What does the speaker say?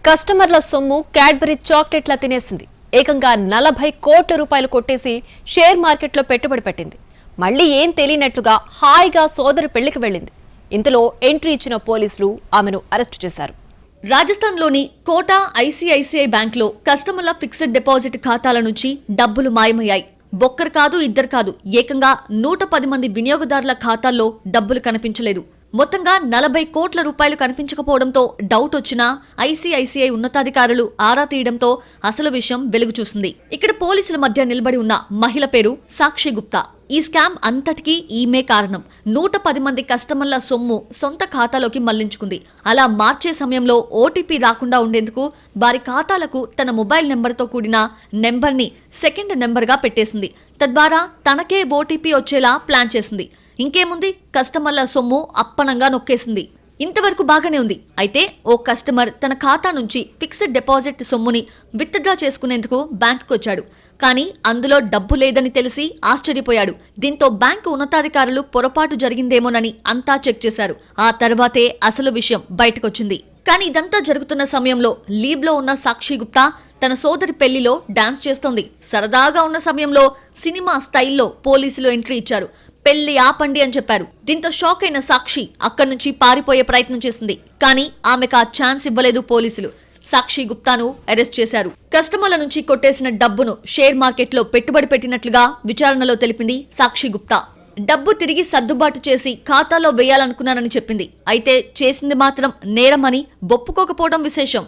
కస్టమర్ల సొమ్ము క్యాడ్బరీ చాక్లెట్ల తినేసింది. ఏకంగా 40 కోట్ల రూపాయలు కొట్టేసి షేర్ మార్కెట్లో పెట్టుబడి పెట్టింది. మళ్లీ ఏం తెలియనట్లుగా హాయిగా సోదరి పెళ్లికి వెళ్లింది. ఇంతలో ఎంట్రీ ఇచ్చిన పోలీసులు ఆమెను అరెస్టు చేశారు. రాజస్థాన్లోని కోటా ఐసీఐసీఐ బ్యాంక్లో కస్టమర్ల ఫిక్స్డ్ డిపాజిట్ ఖాతాల నుంచి డబ్బులు మాయమయ్యాయి. ఒక్కరు కాదు, ఇద్దరు కాదు, ఏకంగా 110 మంది వినియోగదారుల ఖాతాల్లో డబ్బులు కనిపించలేదు. మొత్తంగా 40 కోట్ల రూపాయలు కనిపించకపోవడంతో డౌట్ వచ్చినా ఐసీఐసీఐ ఉన్నతాధికారులు ఆరా తీయడంతో అసలు విషయం వెలుగు చూసింది. ఇక్కడ పోలీసుల మధ్య నిలబడి ఉన్న మహిళ పేరు సాక్షి గుప్తా. ఈ స్కామ్ అంతటికీ ఈమె కారణం. 110 మంది కస్టమర్ల సొమ్ము సొంత ఖాతాలోకి మళ్లించుకుంది. అలా మార్చే సమయంలో ఓటీపీ రాకుండా ఉండేందుకు వారి ఖాతాలకు తన మొబైల్ నెంబర్తో కూడిన నెంబర్ని సెకండ్ నెంబర్గా పెట్టేసింది. తద్వారా తనకే ఓటీపీ వచ్చేలా ప్లాన్ చేసింది. ఇంకేముంది, కస్టమర్ల సొమ్ము అప్పనంగా నొక్కేసింది. ఇంతవరకు బాగానే ఉంది. అయితే ఓ కస్టమర్ తన ఖాతా నుంచి ఫిక్స్డ్ డిపాజిట్ సొమ్ముని విత్డ్రా చేసుకునేందుకు బ్యాంకుకు వచ్చాడు. కానీ అందులో డబ్బు లేదని తెలిసి ఆశ్చర్యపోయాడు. దీంతో బ్యాంకు ఉన్నతాధికారులు పొరపాటు జరిగిందేమోనని అంతా చెక్ చేశారు. ఆ తర్వాతే అసలు విషయం బయటకొచ్చింది. కానీ ఇదంతా జరుగుతున్న సమయంలో లీవ్లో ఉన్న సాక్షి గుప్తా తన సోదరి పెళ్లిలో డాన్స్ చేస్తోంది. సరదాగా ఉన్న సమయంలో సినిమా స్టైల్లో పోలీసులు ఎంట్రీ ఇచ్చారు. పెళ్లి ఆపండి అని చెప్పారు. దీంతో షాక్ అయిన సాక్షి అక్కడి నుంచి పారిపోయే ప్రయత్నం చేసింది. కానీ ఆమెకు ఆ ఛాన్స్ ఇవ్వలేదు పోలీసులు. సాక్షి గుప్తాను అరెస్ట్ చేశారు. కస్టమర్ల నుంచి కొట్టేసిన డబ్బును షేర్ మార్కెట్లో పెట్టుబడి పెట్టినట్లుగా విచారణలో తెలిపింది సాక్షి గుప్తా. డబ్బు తిరిగి సర్దుబాటు చేసి ఖాతాలో వేయాలనుకున్నానని చెప్పింది. అయితే చేసింది మాత్రం నేరమని ఒప్పుకోకపోవడం విశేషం.